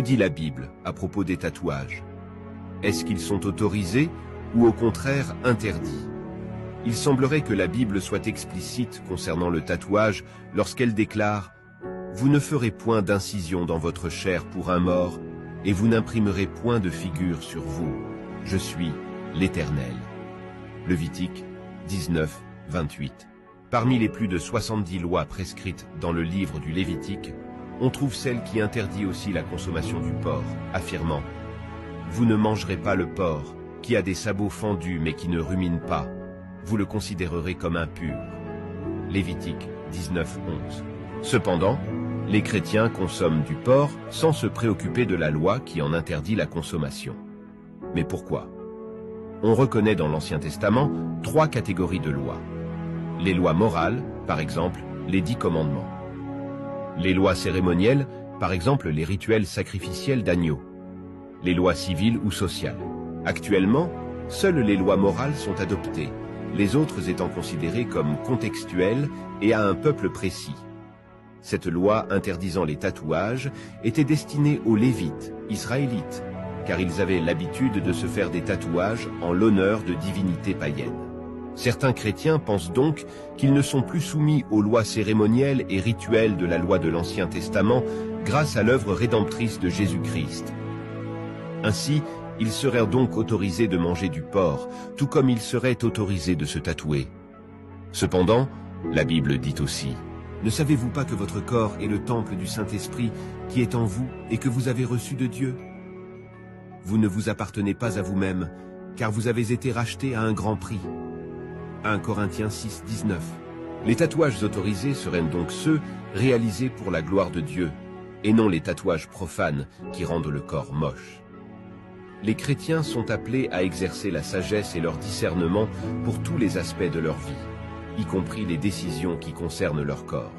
dit la Bible à propos des tatouages? Est-ce qu'ils sont autorisés ou au contraire interdits? Il semblerait que la Bible soit explicite concernant le tatouage lorsqu'elle déclare « Vous ne ferez point d'incision dans votre chair pour un mort, et vous n'imprimerez point de figure sur vous. Je suis l'Éternel. » Lévitique 19, 28. Parmi les plus de 70 lois prescrites dans le livre du Lévitique, on trouve celle qui interdit aussi la consommation du porc, affirmant « Vous ne mangerez pas le porc, qui a des sabots fendus mais qui ne rumine pas. Vous le considérerez comme impur. » Lévitique 19, 11. Cependant, les chrétiens consomment du porc sans se préoccuper de la loi qui en interdit la consommation. Mais pourquoi? On reconnaît dans l'Ancien Testament 3 catégories de lois. Les lois morales, par exemple, les 10 commandements. Les lois cérémonielles, par exemple les rituels sacrificiels d'agneaux. Les lois civiles ou sociales. Actuellement, seules les lois morales sont adoptées, les autres étant considérées comme contextuelles et à un peuple précis. Cette loi interdisant les tatouages était destinée aux Lévites, israélites, car ils avaient l'habitude de se faire des tatouages en l'honneur de divinités païennes. Certains chrétiens pensent donc qu'ils ne sont plus soumis aux lois cérémonielles et rituelles de la loi de l'Ancien Testament grâce à l'œuvre rédemptrice de Jésus-Christ. Ainsi, ils seraient donc autorisés de manger du porc, tout comme ils seraient autorisés de se tatouer. Cependant, la Bible dit aussi « Ne savez-vous pas que votre corps est le temple du Saint-Esprit qui est en vous et que vous avez reçu de Dieu? Vous ne vous appartenez pas à vous-même, car vous avez été rachetés à un grand prix. » 1 Corinthiens 6, 19. Les tatouages autorisés seraient donc ceux réalisés pour la gloire de Dieu, et non les tatouages profanes qui rendent le corps moche. Les chrétiens sont appelés à exercer la sagesse et leur discernement pour tous les aspects de leur vie, y compris les décisions qui concernent leur corps.